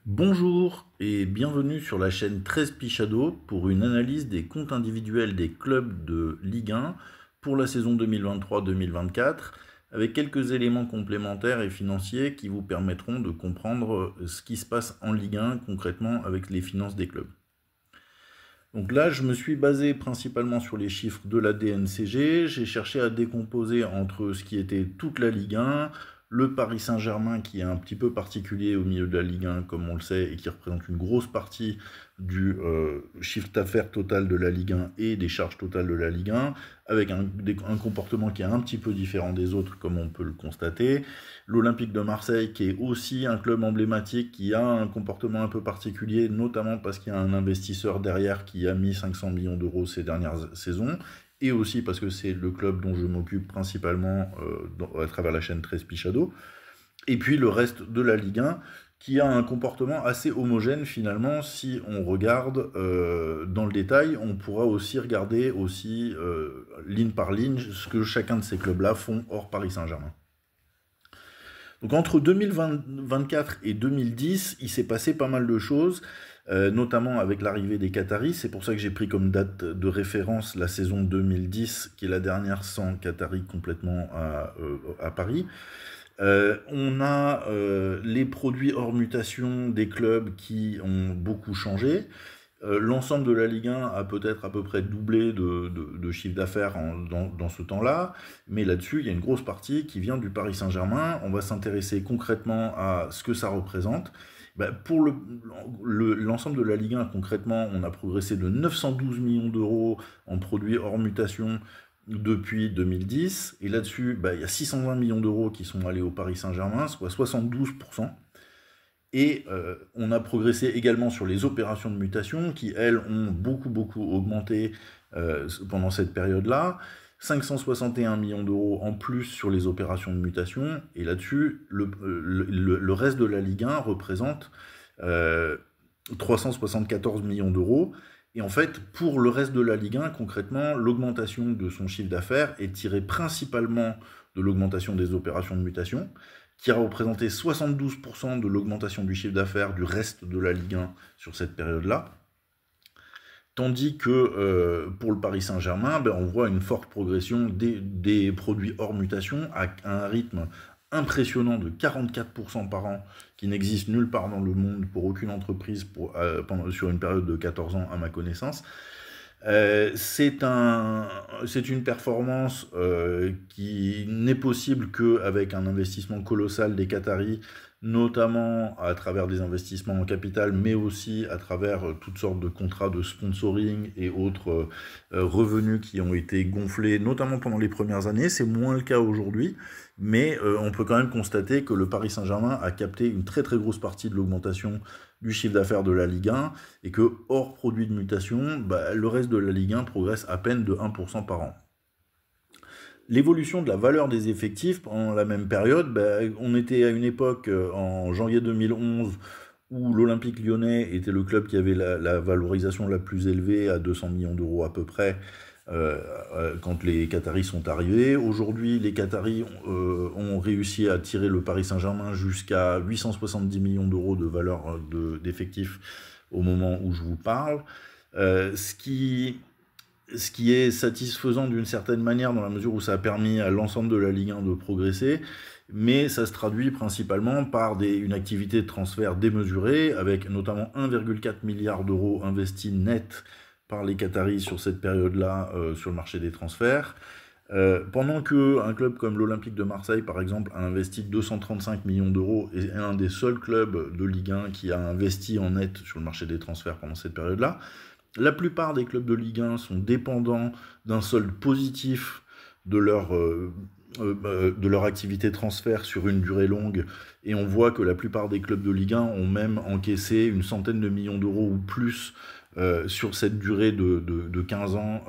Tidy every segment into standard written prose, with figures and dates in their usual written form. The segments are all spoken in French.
Bonjour et bienvenue sur la chaîne 13 Pichado pour une analyse des comptes individuels des clubs de Ligue 1 pour la saison 2023-2024 avec quelques éléments complémentaires et financiers qui vous permettront de comprendre ce qui se passe en Ligue 1 concrètement avec les finances des clubs. Donc là, je me suis basé principalement sur les chiffres de la DNCG. J'ai cherché à décomposer entre ce qui était toute la Ligue 1, le Paris Saint-Germain qui est un petit peu particulier au milieu de la Ligue 1, comme on le sait, et qui représente une grosse partie du chiffre d'affaires total de la Ligue 1 et des charges totales de la Ligue 1, avec un comportement qui est un petit peu différent des autres, comme on peut le constater. L'Olympique de Marseille, qui est aussi un club emblématique, qui a un comportement un peu particulier, notamment parce qu'il y a un investisseur derrière qui a mis 500 millions d'euros ces dernières saisons, et aussi parce que c'est le club dont je m'occupe principalement à travers la chaîne 13 Pichado. Et puis le reste de la Ligue 1, qui a un comportement assez homogène finalement. Si on regarde dans le détail, on pourra aussi regarder ligne par ligne ce que chacun de ces clubs-là font hors Paris Saint-Germain. Donc entre 2024 et 2010, il s'est passé pas mal de choses, notamment avec l'arrivée des Qataris. C'est pour ça que j'ai pris comme date de référence la saison 2010, qui est la dernière sans Qataris complètement à Paris. On a les produits hors mutation des clubs qui ont beaucoup changé. L'ensemble de la Ligue 1 a peut-être à peu près doublé de chiffre d'affaires dans ce temps-là, mais là-dessus, il y a une grosse partie qui vient du Paris Saint-Germain. On va s'intéresser concrètement à ce que ça représente. Pour l'ensemble de la Ligue 1, concrètement, on a progressé de 912 millions d'euros en produits hors mutation depuis 2010, et là-dessus, il y a 620 millions d'euros qui sont allés au Paris Saint-Germain, soit 72%. Et on a progressé également sur les opérations de mutation qui, elles, ont beaucoup augmenté pendant cette période-là. 561 millions d'euros en plus sur les opérations de mutation. Et là-dessus, le reste de la Ligue 1 représente 374 millions d'euros. Et en fait, pour le reste de la Ligue 1, concrètement, l'augmentation de son chiffre d'affaires est tirée principalement de l'augmentation des opérations de mutation, qui a représenté 72% de l'augmentation du chiffre d'affaires du reste de la Ligue 1 sur cette période-là. Tandis que pour le Paris Saint-Germain, on voit une forte progression des produits hors mutation à un rythme impressionnant de 44% par an, qui n'existe nulle part dans le monde pour aucune entreprise sur une période de 14 ans à ma connaissance. C'est une performance qui n'est possible qu'avec un investissement colossal des Qataris, notamment à travers des investissements en capital, mais aussi à travers toutes sortes de contrats de sponsoring et autres revenus qui ont été gonflés, notamment pendant les premières années. C'est moins le cas aujourd'hui, mais on peut quand même constater que le Paris Saint-Germain a capté une très grosse partie de l'augmentation du chiffre d'affaires de la Ligue 1, et que hors produit de mutation, le reste de la Ligue 1 progresse à peine de 1% par an. L'évolution de la valeur des effectifs pendant la même période, on était à une époque, en janvier 2011, où l'Olympique lyonnais était le club qui avait la valorisation la plus élevée, à 200 millions d'euros à peu près, quand les Qataris sont arrivés. Aujourd'hui, les Qataris ont réussi à tirer le Paris Saint-Germain jusqu'à 870 millions d'euros de valeur d'effectifs au moment où je vous parle. Ce qui est satisfaisant d'une certaine manière, dans la mesure où ça a permis à l'ensemble de la Ligue 1 de progresser, mais ça se traduit principalement par une activité de transfert démesurée, avec notamment 1,4 milliard d'euros investis net par les Qataris sur cette période-là sur le marché des transferts. Pendant qu'un club comme l'Olympique de Marseille, par exemple, a investi 235 millions d'euros, et est un des seuls clubs de Ligue 1 qui a investi en net sur le marché des transferts pendant cette période-là. La plupart des clubs de Ligue 1 sont dépendants d'un solde positif de leur activité transfert sur une durée longue, et on voit que la plupart des clubs de Ligue 1 ont même encaissé une centaine de millions d'euros ou plus sur cette durée de 15 ans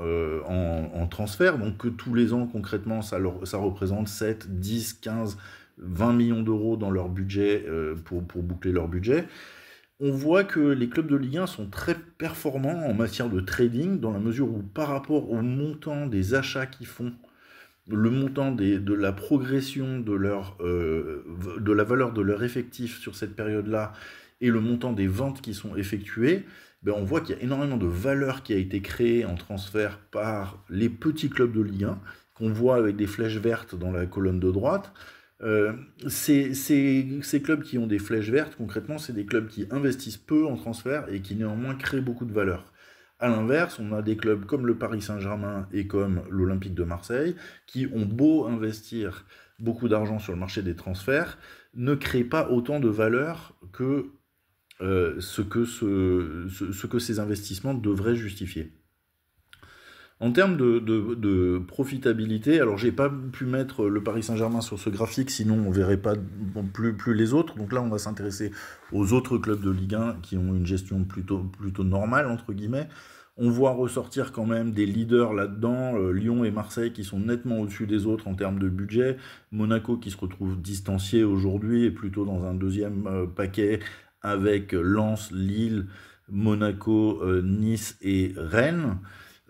en transfert. Donc que tous les ans, concrètement, ça représente 7, 10, 15, 20 millions d'euros dans leur budget pour boucler leur budget. On voit que les clubs de Ligue 1 sont très performants en matière de trading, dans la mesure où, par rapport au montant des achats qu'ils font, le montant de la progression de la valeur de leur effectif sur cette période-là et le montant des ventes qui sont effectuées, ben on voit qu'il y a énormément de valeur qui a été créée en transfert par les petits clubs de Ligue 1, qu'on voit avec des flèches vertes dans la colonne de droite. Ces clubs qui ont des flèches vertes, concrètement, c'est des clubs qui investissent peu en transfert et qui néanmoins créent beaucoup de valeur. A l'inverse, on a des clubs comme le Paris Saint-Germain et comme l'Olympique de Marseille qui ont beau investir beaucoup d'argent sur le marché des transferts, ne créent pas autant de valeur que ce que ces investissements devraient justifier. En termes de profitabilité, alors j'ai pas pu mettre le Paris Saint-Germain sur ce graphique, sinon on verrait pas plus les autres. Donc là, on va s'intéresser aux autres clubs de Ligue 1 qui ont une gestion plutôt normale, entre guillemets. On voit ressortir quand même des leaders là-dedans, Lyon et Marseille qui sont nettement au-dessus des autres en termes de budget, Monaco qui se retrouve distancié aujourd'hui et plutôt dans un deuxième paquet avec Lens, Lille, Monaco, Nice et Rennes.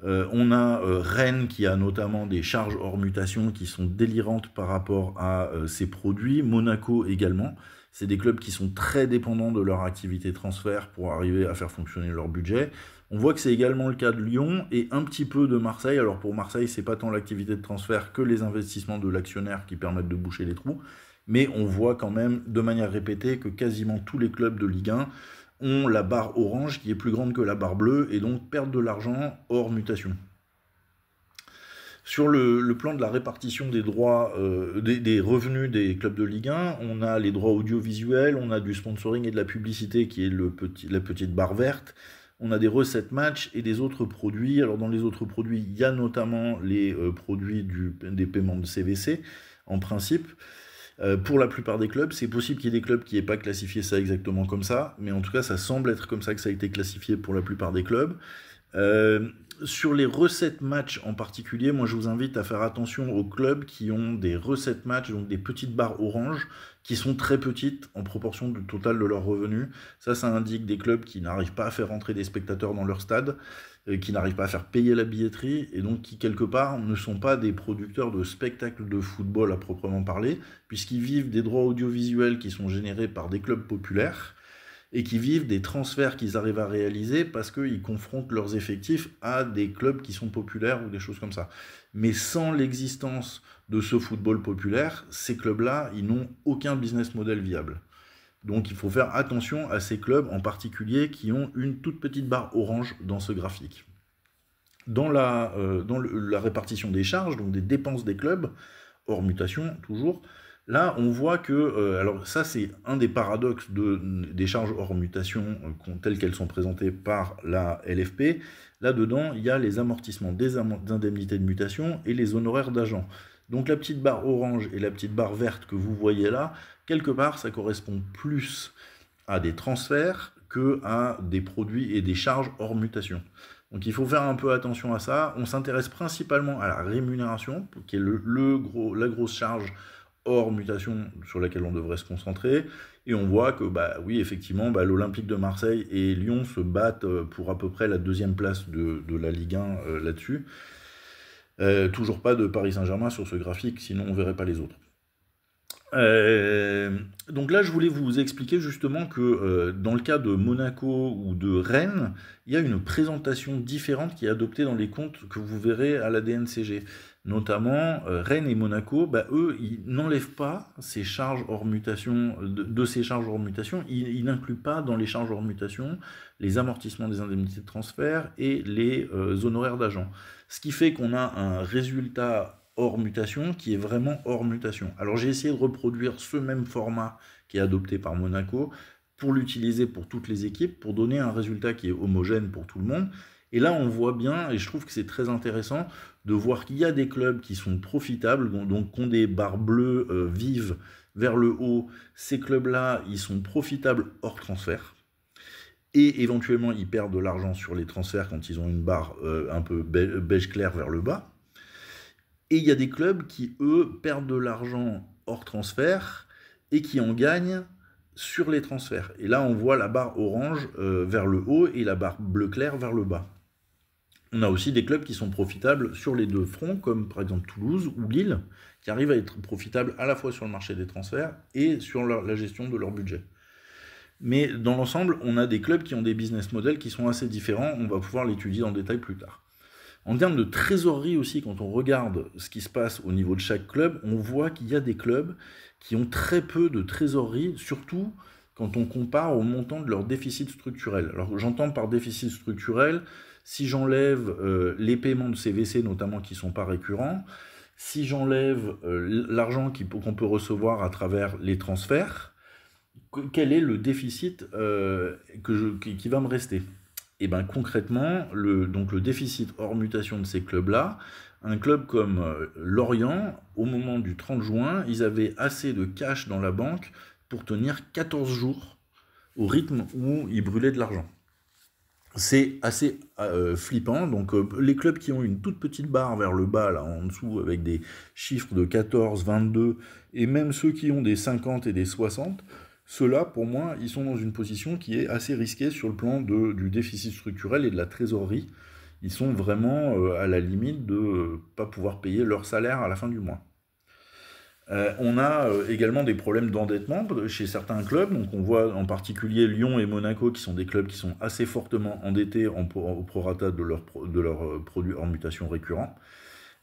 On a Rennes qui a notamment des charges hors mutation qui sont délirantes par rapport à ses produits, Monaco également. C'est des clubs qui sont très dépendants de leur activité transfert pour arriver à faire fonctionner leur budget. On voit que c'est également le cas de Lyon et un petit peu de Marseille. Alors pour Marseille, c'est pas tant l'activité de transfert que les investissements de l'actionnaire qui permettent de boucher les trous. Mais on voit quand même de manière répétée que quasiment tous les clubs de Ligue 1 ont la barre orange qui est plus grande que la barre bleue et donc perdent de l'argent hors mutation. Sur le plan de la répartition des droits, des revenus des clubs de Ligue 1, on a les droits audiovisuels, on a du sponsoring et de la publicité qui est la petite barre verte, on a des recettes match et des autres produits. Alors dans les autres produits, il y a notamment les produits des paiements de CVC en principe. Pour la plupart des clubs, c'est possible qu'il y ait des clubs qui n'aient pas classifié ça exactement comme ça, mais en tout cas, ça semble être comme ça que ça a été classifié pour la plupart des clubs. Sur les recettes match en particulier, moi je vous invite à faire attention aux clubs qui ont des recettes match, donc des petites barres oranges, qui sont très petites en proportion du total de leurs revenus. Ça indique des clubs qui n'arrivent pas à faire rentrer des spectateurs dans leur stade, qui n'arrivent pas à faire payer la billetterie, et donc qui quelque part ne sont pas des producteurs de spectacles de football à proprement parler, puisqu'ils vivent des droits audiovisuels qui sont générés par des clubs populaires, et qui vivent des transferts qu'ils arrivent à réaliser parce qu'ils confrontent leurs effectifs à des clubs qui sont populaires ou des choses comme ça. Mais sans l'existence de ce football populaire, ces clubs-là, ils n'ont aucun business model viable. Donc il faut faire attention à ces clubs en particulier qui ont une toute petite barre orange dans ce graphique. Dans la répartition des charges, donc des dépenses des clubs, hors mutation toujours, là, on voit que, alors ça c'est un des paradoxes des charges hors mutation telles qu'elles sont présentées par la LFP. Là-dedans, il y a les amortissements des indemnités de mutation et les honoraires d'agents. Donc la petite barre orange et la petite barre verte que vous voyez là, quelque part, ça correspond plus à des transferts que à des produits et des charges hors mutation. Donc il faut faire un peu attention à ça. On s'intéresse principalement à la rémunération, qui est la grosse charge hors mutation sur laquelle on devrait se concentrer, et on voit que oui, effectivement, l'Olympique de Marseille et Lyon se battent pour à peu près la deuxième place de la Ligue 1 là-dessus. Toujours pas de Paris Saint-Germain sur ce graphique, sinon on ne verrait pas les autres. Donc là, je voulais vous expliquer justement que dans le cas de Monaco ou de Rennes, il y a une présentation différente qui est adoptée dans les comptes que vous verrez à la DNCG. Notamment, Rennes et Monaco, eux, ils n'enlèvent pas ces charges hors mutation, de ces charges hors mutation, ils n'incluent pas dans les charges hors mutation les amortissements des indemnités de transfert et les honoraires d'agents. Ce qui fait qu'on a un résultat hors mutation qui est vraiment hors mutation. Alors j'ai essayé de reproduire ce même format qui est adopté par Monaco pour l'utiliser pour toutes les équipes, pour donner un résultat qui est homogène pour tout le monde. Et là, on voit bien, et je trouve que c'est très intéressant, de voir qu'il y a des clubs qui sont profitables, donc qui ont des barres bleues vives vers le haut. Ces clubs-là, ils sont profitables hors transfert. Et éventuellement, ils perdent de l'argent sur les transferts quand ils ont une barre un peu beige clair vers le bas. Et il y a des clubs qui, eux, perdent de l'argent hors transfert et qui en gagnent sur les transferts. Et là, on voit la barre orange vers le haut et la barre bleu clair vers le bas. On a aussi des clubs qui sont profitables sur les deux fronts, comme par exemple Toulouse ou Lille, qui arrivent à être profitables à la fois sur le marché des transferts et sur la gestion de leur budget. Mais dans l'ensemble, on a des clubs qui ont des business models qui sont assez différents. On va pouvoir l'étudier en détail plus tard. En termes de trésorerie aussi, quand on regarde ce qui se passe au niveau de chaque club, on voit qu'il y a des clubs qui ont très peu de trésorerie, surtout quand on compare au montant de leur déficit structurel. Alors j'entends par déficit structurel, si j'enlève les paiements de CVC notamment qui ne sont pas récurrents, si j'enlève l'argent qu'on peut recevoir à travers les transferts, quel est le déficit qui va me rester? Et bien concrètement, donc le déficit hors mutation de ces clubs-là, un club comme Lorient, au moment du 30 juin, ils avaient assez de cash dans la banque pour tenir 14 jours au rythme où ils brûlaient de l'argent. C'est assez flippant. Donc les clubs qui ont une toute petite barre vers le bas, là en dessous, avec des chiffres de 14, 22, et même ceux qui ont des 50 et des 60, ceux-là, pour moi, ils sont dans une position qui est assez risquée sur le plan du déficit structurel et de la trésorerie. Ils sont vraiment à la limite de ne pas pouvoir payer leur salaire à la fin du mois. On a également des problèmes d'endettement chez certains clubs. Donc on voit en particulier Lyon et Monaco qui sont des clubs qui sont assez fortement endettés au prorata de leurs produits hors mutation récurrents.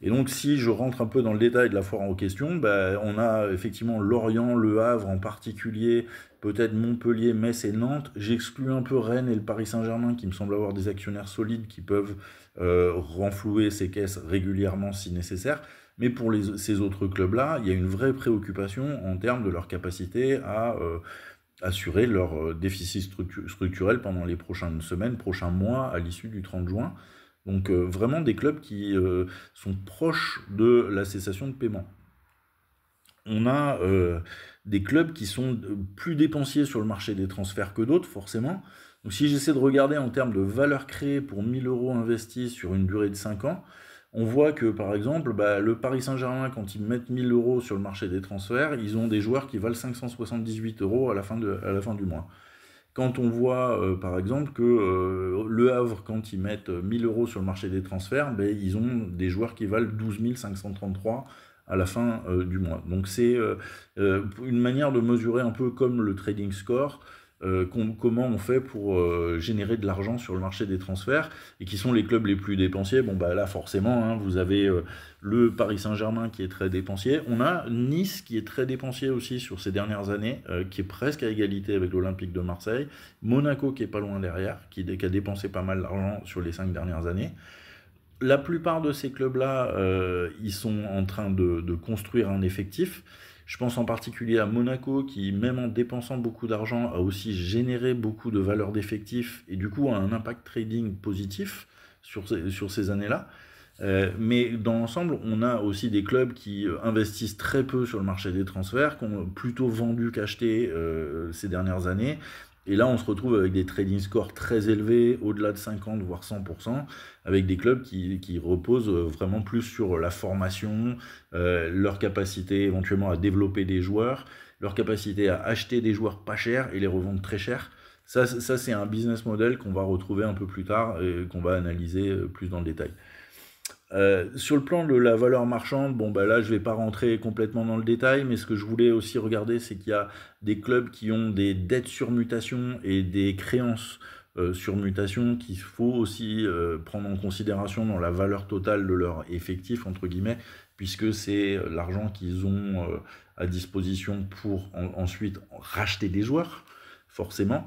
Et donc si je rentre un peu dans le détail de la foire en question, on a effectivement Lorient, Le Havre en particulier, peut-être Montpellier, Metz et Nantes. J'exclus un peu Rennes et le Paris Saint-Germain qui me semblent avoir des actionnaires solides qui peuvent renflouer ces caisses régulièrement si nécessaire. Mais pour ces autres clubs-là, il y a une vraie préoccupation en termes de leur capacité à assurer leur déficit structurel pendant les prochaines semaines, prochains mois, à l'issue du 30 juin. Donc vraiment des clubs qui sont proches de la cessation de paiement. On a des clubs qui sont plus dépensiers sur le marché des transferts que d'autres, forcément. Donc si j'essaie de regarder en termes de valeur créée pour 1000 € investis sur une durée de 5 ans, on voit que, par exemple, le Paris Saint-Germain, quand ils mettent 1000 € sur le marché des transferts, ils ont des joueurs qui valent 578 € à la fin du mois. Quand on voit, par exemple, que Le Havre, quand ils mettent 1000 € sur le marché des transferts, ils ont des joueurs qui valent 12 533 à la fin du mois. Donc c'est une manière de mesurer un peu comme le trading score, comment on fait pour générer de l'argent sur le marché des transferts, et qui sont les clubs les plus dépensiers. Bon là forcément, hein, vous avez le Paris Saint-Germain qui est très dépensier, on a Nice qui est très dépensier aussi sur ces dernières années, qui est presque à égalité avec l'Olympique de Marseille, Monaco qui est pas loin derrière, qui a dépensé pas mal d'argent sur les 5 dernières années. La plupart de ces clubs-là, ils sont en train de construire un effectif. Je pense en particulier à Monaco qui, même en dépensant beaucoup d'argent, a aussi généré beaucoup de valeur d'effectifs et du coup a un impact trading positif sur ces années-là. Mais dans l'ensemble, on a aussi des clubs qui investissent très peu sur le marché des transferts, qui ont plutôt vendu qu'acheté ces dernières années. Et là, on se retrouve avec des trading scores très élevés, au-delà de 50 voire 100%, avec des clubs qui reposent vraiment plus sur la formation, leur capacité éventuellement à développer des joueurs, leur capacité à acheter des joueurs pas chers et les revendre très chers. Ça c'est un business model qu'on va retrouver un peu plus tard et qu'on va analyser plus dans le détail. Sur le plan de la valeur marchande, là je vais pas rentrer complètement dans le détail, mais ce que je voulais aussi regarder, c'est qu'il y a des clubs qui ont des dettes sur mutation et des créances sur mutation qu'il faut aussi prendre en considération dans la valeur totale de leur effectif, entre guillemets, puisque c'est l'argent qu'ils ont à disposition pour ensuite racheter des joueurs, forcément.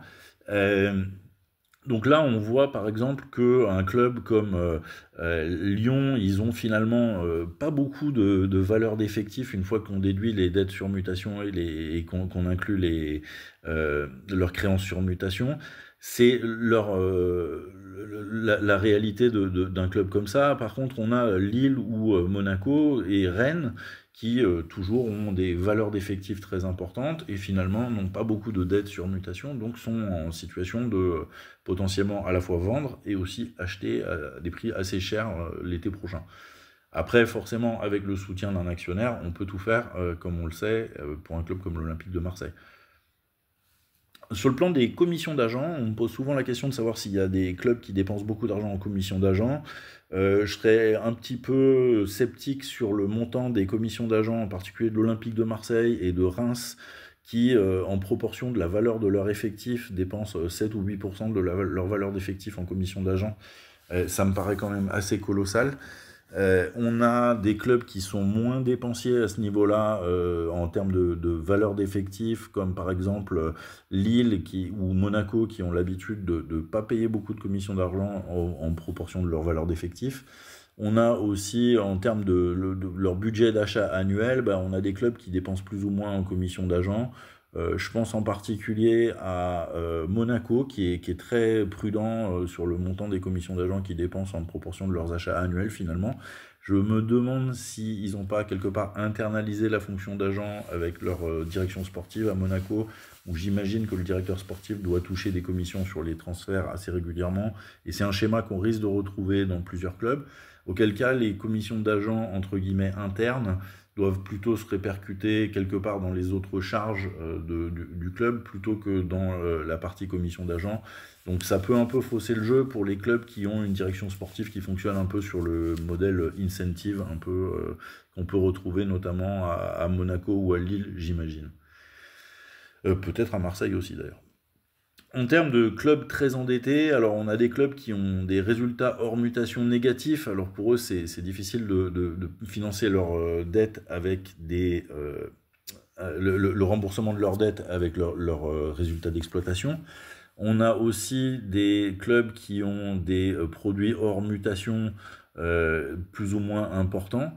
Donc là, on voit par exemple qu'un club comme Lyon, ils ont finalement pas beaucoup de valeur d'effectif une fois qu'on déduit les dettes sur mutation et qu'on inclut leurs créances sur mutation. C'est la réalité d'un club comme ça. Par contre, on a Lille ou Monaco et Rennes qui toujours ont des valeurs d'effectifs très importantes et finalement n'ont pas beaucoup de dettes sur mutation, donc sont en situation de potentiellement à la fois vendre et aussi acheter à des prix assez chers l'été prochain. Après, forcément, avec le soutien d'un actionnaire, on peut tout faire, comme on le sait, pour un club comme l'Olympique de Marseille. Sur le plan des commissions d'agents, on me pose souvent la question de savoir s'il y a des clubs qui dépensent beaucoup d'argent en commissions d'agents. Je serais un petit peu sceptique sur le montant des commissions d'agents, en particulier de l'Olympique de Marseille et de Reims, qui, en proportion de la valeur de leur effectif, dépensent 7 ou 8% de leur valeur d'effectif en commission d'agent. Ça me paraît quand même assez colossal. On a des clubs qui sont moins dépensiers à ce niveau-là en termes de valeur d'effectif, comme par exemple Lille ou Monaco, qui ont l'habitude de ne pas payer beaucoup de commissions d'argent en proportion de leur valeur d'effectif. On a aussi, en termes de leur budget d'achat annuel, on a des clubs qui dépensent plus ou moins en commission d'agent. Je pense en particulier à Monaco, qui est très prudent sur le montant des commissions d'agents qu'ils dépensent en proportion de leurs achats annuels finalement. Je me demande s'ils n'ont pas quelque part internalisé la fonction d'agent avec leur direction sportive à Monaco, où j'imagine que le directeur sportif doit toucher des commissions sur les transferts assez régulièrement. Et c'est un schéma qu'on risque de retrouver dans plusieurs clubs, auquel cas les commissions d'agents entre guillemets internes doivent plutôt se répercuter quelque part dans les autres charges du club plutôt que dans la partie commission d'agents. Donc ça peut un peu fausser le jeu pour les clubs qui ont une direction sportive qui fonctionne un peu sur le modèle incentive, un peu qu'on peut retrouver notamment à Monaco ou à Lille, j'imagine. Peut-être à Marseille aussi d'ailleurs. En termes de clubs très endettés, alors on a des clubs qui ont des résultats hors mutation négatifs. Alors pour eux, c'est difficile de financer leur dette avec le remboursement de leur dette avec leurs résultats d'exploitation. On a aussi des clubs qui ont des produits hors mutation plus ou moins importants.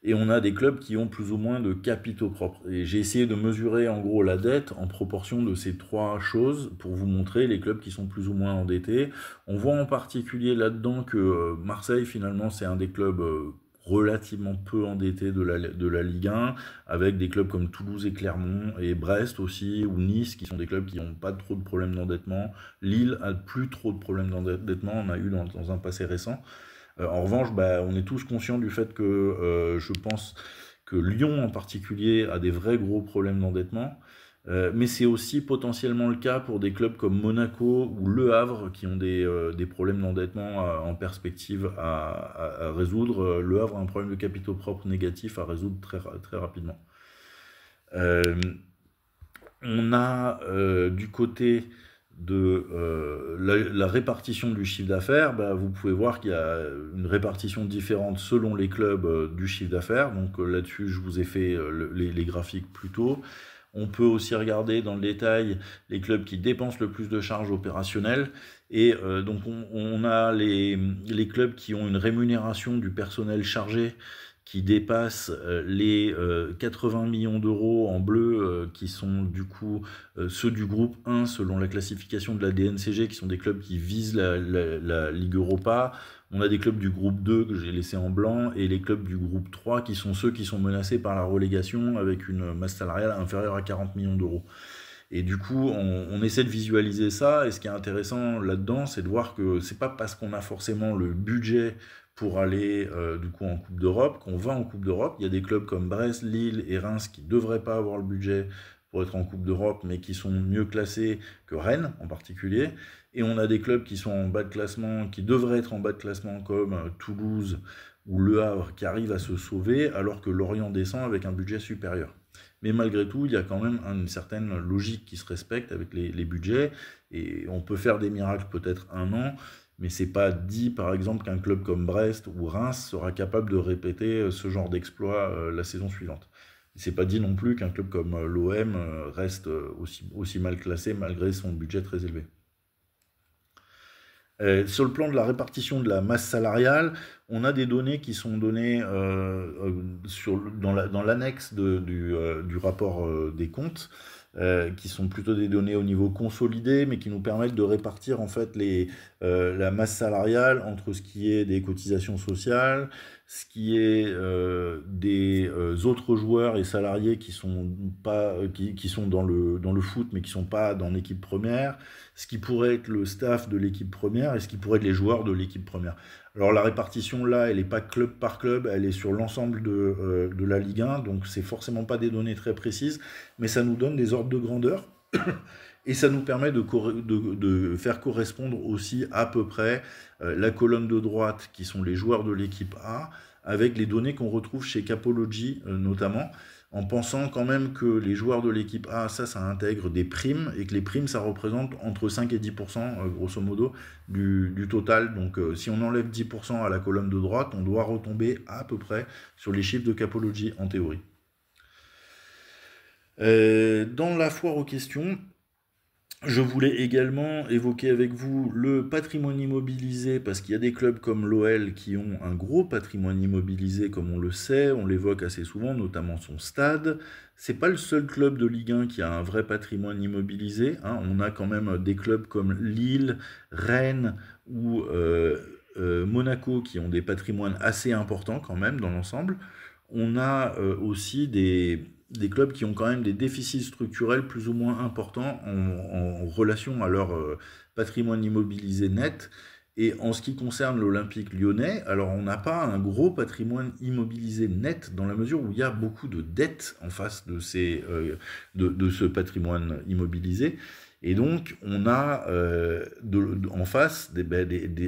Et on a des clubs qui ont plus ou moins de capitaux propres. Et j'ai essayé de mesurer en gros la dette en proportion de ces trois choses pour vous montrer les clubs qui sont plus ou moins endettés. On voit en particulier là-dedans que Marseille finalement c'est un des clubs relativement peu endettés de la Ligue 1, avec des clubs comme Toulouse et Clermont, et Brest aussi, ou Nice, qui sont des clubs qui n'ont pas trop de problèmes d'endettement. Lille a plus trop de problèmes d'endettement, on a eu dans un passé récent. En revanche, on est tous conscients du fait que je pense que Lyon en particulier a des vrais gros problèmes d'endettement, mais c'est aussi potentiellement le cas pour des clubs comme Monaco ou Le Havre qui ont des problèmes d'endettement en perspective à résoudre. Le Havre a un problème de capitaux propres négatifs à résoudre très, très rapidement. On a du côté de la répartition du chiffre d'affaires, vous pouvez voir qu'il y a une répartition différente selon les clubs du chiffre d'affaires. Donc là-dessus, je vous ai fait les graphiques plus tôt. On peut aussi regarder dans le détail les clubs qui dépensent le plus de charges opérationnelles. Et donc on a les clubs qui ont une rémunération du personnel chargé qui dépasse les 80 millions d'euros en bleu, qui sont du coup ceux du groupe 1 selon la classification de la DNCG, qui sont des clubs qui visent la Ligue Europa. On a des clubs du groupe 2 que j'ai laissé en blanc, et les clubs du groupe 3 qui sont ceux qui sont menacés par la relégation avec une masse salariale inférieure à 40 millions d'euros. Et du coup, on essaie de visualiser ça, et ce qui est intéressant là-dedans, c'est de voir que c'est pas parce qu'on a forcément le budget pour aller du coup en Coupe d'Europe qu'on va en Coupe d'Europe. Il y a des clubs comme Brest, Lille et Reims qui ne devraient pas avoir le budget pour être en Coupe d'Europe, mais qui sont mieux classés que Rennes en particulier. Et on a des clubs qui sont en bas de classement, qui devraient être en bas de classement comme Toulouse ou Le Havre, qui arrivent à se sauver, alors que Lorient descend avec un budget supérieur. Mais malgré tout, il y a quand même une certaine logique qui se respecte avec les budgets, et on peut faire des miracles peut-être un an, mais c'est pas dit par exemple qu'un club comme Brest ou Reims sera capable de répéter ce genre d'exploit la saison suivante. C'est pas dit non plus qu'un club comme l'OM reste aussi mal classé malgré son budget très élevé. Sur le plan de la répartition de la masse salariale, on a des données qui sont données dans l'annexe du rapport des comptes, qui sont plutôt des données au niveau consolidé, mais qui nous permettent de répartir en fait la masse salariale entre ce qui est des cotisations sociales, ce qui est des autres joueurs et salariés qui sont dans le foot, mais qui sont pas dans l'équipe première, ce qui pourrait être le staff de l'équipe première et ce qui pourrait être les joueurs de l'équipe première. Alors la répartition là, elle n'est pas club par club, elle est sur l'ensemble de la Ligue 1, donc c'est forcément pas des données très précises, mais ça nous donne des ordres de grandeur et ça nous permet de faire correspondre aussi à peu près la colonne de droite qui sont les joueurs de l'équipe A avec les données qu'on retrouve chez Capology notamment. en pensant quand même que les joueurs de l'équipe A, ça intègre des primes, et que les primes, ça représente entre 5 et 10%, grosso modo, du total. Donc si on enlève 10% à la colonne de droite, on doit retomber à peu près sur les chiffres de Capology en théorie. Dans la foire aux questions, je voulais également évoquer avec vous le patrimoine immobilisé, parce qu'il y a des clubs comme l'OL qui ont un gros patrimoine immobilisé, comme on le sait, on l'évoque assez souvent, notamment son stade. C'est pas le seul club de Ligue 1 qui a un vrai patrimoine immobilisé, hein. On a quand même des clubs comme Lille, Rennes ou Monaco qui ont des patrimoines assez importants quand même dans l'ensemble. On a aussi des clubs qui ont quand même des déficits structurels plus ou moins importants en relation à leur patrimoine immobilisé net. Et en ce qui concerne l'Olympique lyonnais, alors on n'a pas un gros patrimoine immobilisé net dans la mesure où il y a beaucoup de dettes en face de ce patrimoine immobilisé. Et donc, on a en face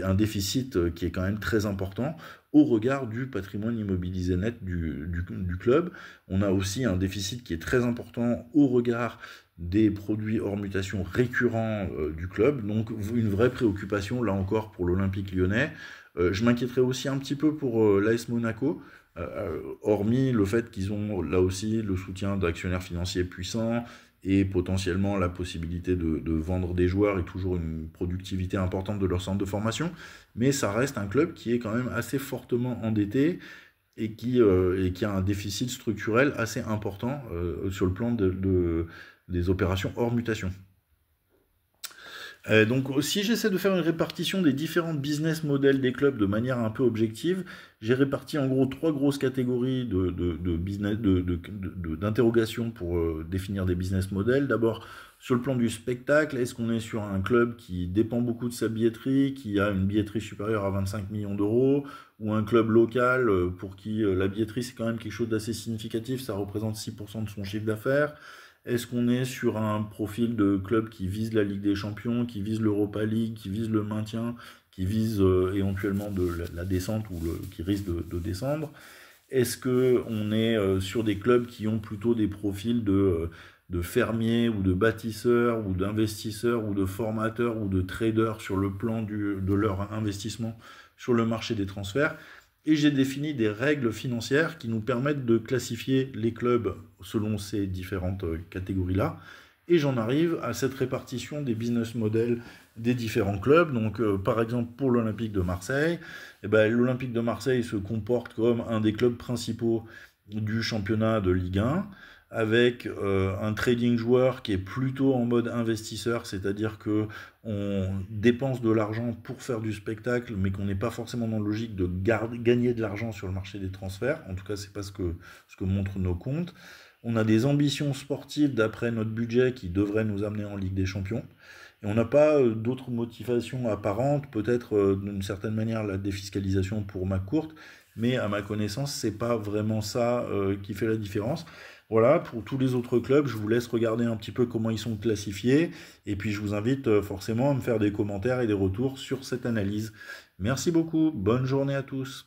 un déficit qui est quand même très important au regard du patrimoine immobilisé net du club. On a aussi un déficit qui est très important au regard des produits hors mutation récurrents du club. Donc, une vraie préoccupation, là encore, pour l'Olympique lyonnais. Je m'inquiéterais aussi un petit peu pour l'AS Monaco. Hormis le fait qu'ils ont là aussi le soutien d'actionnaires financiers puissants, et potentiellement la possibilité de vendre des joueurs et toujours une productivité importante de leur centre de formation. Mais ça reste un club qui est quand même assez fortement endetté et qui a un déficit structurel assez important sur le plan des opérations hors mutation. Donc si j'essaie de faire une répartition des différents business models des clubs de manière un peu objective, j'ai réparti en gros 3 grosses catégories d'interrogations pour définir des business models. D'abord, sur le plan du spectacle, est-ce qu'on est sur un club qui dépend beaucoup de sa billetterie, qui a une billetterie supérieure à 25 millions d'euros, ou un club local pour qui la billetterie c'est quand même quelque chose d'assez significatif, ça représente 6% de son chiffre d'affaires? Est-ce qu'on est sur un profil de club qui vise la Ligue des Champions, qui vise l'Europa League, qui vise le maintien, qui vise éventuellement la descente ou qui risque de descendre? Est-ce qu'on est sur des clubs qui ont plutôt des profils de fermiers ou de bâtisseurs ou d'investisseurs ou de formateurs ou de traders sur le plan de leur investissement sur le marché des transferts? Et j'ai défini des règles financières qui nous permettent de classifier les clubs selon ces différentes catégories-là. Et j'en arrive à cette répartition des business models des différents clubs. Donc, par exemple, pour l'Olympique de Marseille, l'Olympique de Marseille se comporte comme un des clubs principaux du championnat de Ligue 1, avec un trading joueur qui est plutôt en mode investisseur, c'est-à-dire que on dépense de l'argent pour faire du spectacle, mais qu'on n'est pas forcément dans la logique de gagner de l'argent sur le marché des transferts. En tout cas, c'est pas ce que montrent nos comptes. On a des ambitions sportives d'après notre budget qui devraient nous amener en Ligue des Champions. Et on n'a pas d'autres motivations apparentes, peut-être d'une certaine manière la défiscalisation pour McCourt, mais à ma connaissance, c'est pas vraiment ça qui fait la différence. Voilà, pour tous les autres clubs, je vous laisse regarder un petit peu comment ils sont classifiés, et puis je vous invite forcément à me faire des commentaires et des retours sur cette analyse. Merci beaucoup, bonne journée à tous.